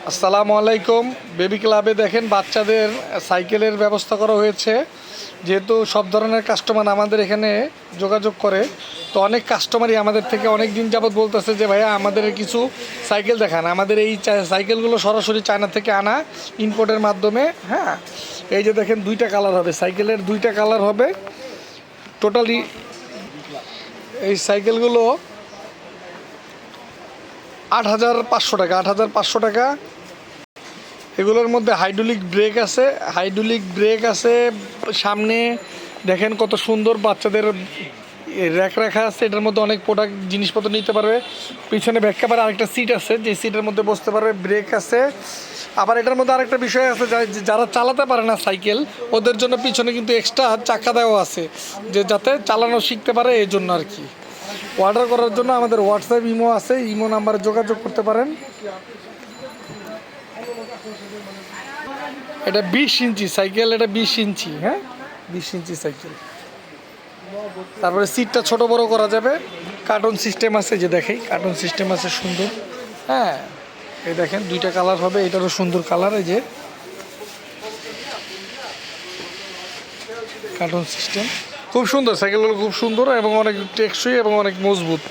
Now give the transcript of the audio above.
আসসালামু আলাইকুম। বেবি ক্লাবে দেখেন বাচ্চাদের সাইকেলের ব্যবস্থা করা হয়েছে। যেহেতু সব ধরনের কাস্টমার আমাদের এখানে যোগাযোগ করে, তো অনেক কাস্টমারই আমাদের থেকে অনেক দিন যাবৎ বলতেছে যে ভাইয়া আমাদের কিছু সাইকেল দেখান। আমাদের এই সাইকেলগুলো সরাসরি চায়না থেকে আনা, ইম্পোর্টের মাধ্যমে। হ্যাঁ, এই যে দেখেন দুইটা কালার হবে, সাইকেলের দুইটা কালার হবে টোটালি। এই সাইকেলগুলো ৮,৫০০ টাকা, ৮,৫০০ টাকা। এগুলোর মধ্যে হাইড্রোলিক ব্রেক আছে। সামনে দেখেন কত সুন্দর বাচ্চাদের র্যাক রাখা আছে, এটার মধ্যে অনেক প্রোডাক্ট জিনিসপত্র নিতে পারবে। পিছনে ব্যাক ক্যামেরা আরেকটা সিট আছে, যে সিটের মধ্যে বসতে পারবে। ব্রেক আছে। আবার এটার মধ্যে আরেকটা বিষয় আছে, যারা চালাতে পারে না সাইকেল, ওদের জন্য পিছনে কিন্তু এক্সট্রা চাকা দেওয়া আছে, যে যাতে চালানো শিখতে পারে, এই জন্য আর কি। অর্ডার করার জন্য আমাদের হোয়াটসঅ্যাপ ইমো আছে, ইমো নাম্বারে যোগাযোগ করতে পারেন। এটা 20 ইঞ্চি সাইকেল, এটা 20 ইঞ্চি। হ্যাঁ, 20 ইঞ্চি সাইকেল। তারপরে সিটটা ছোট বড় করা যাবে। কার্টুন সিস্টেম আছে, যে দেখেই কার্টুন সিস্টেম আছে সুন্দর। হ্যাঁ, এই দেখেন দুইটা কালার হবে, এটারও সুন্দর কালার। এই যে কার্টুন সিস্টেম খুব সুন্দর, সাইকেলগুলো খুব সুন্দর এবং অনেক টেকসই এবং অনেক মজবুত।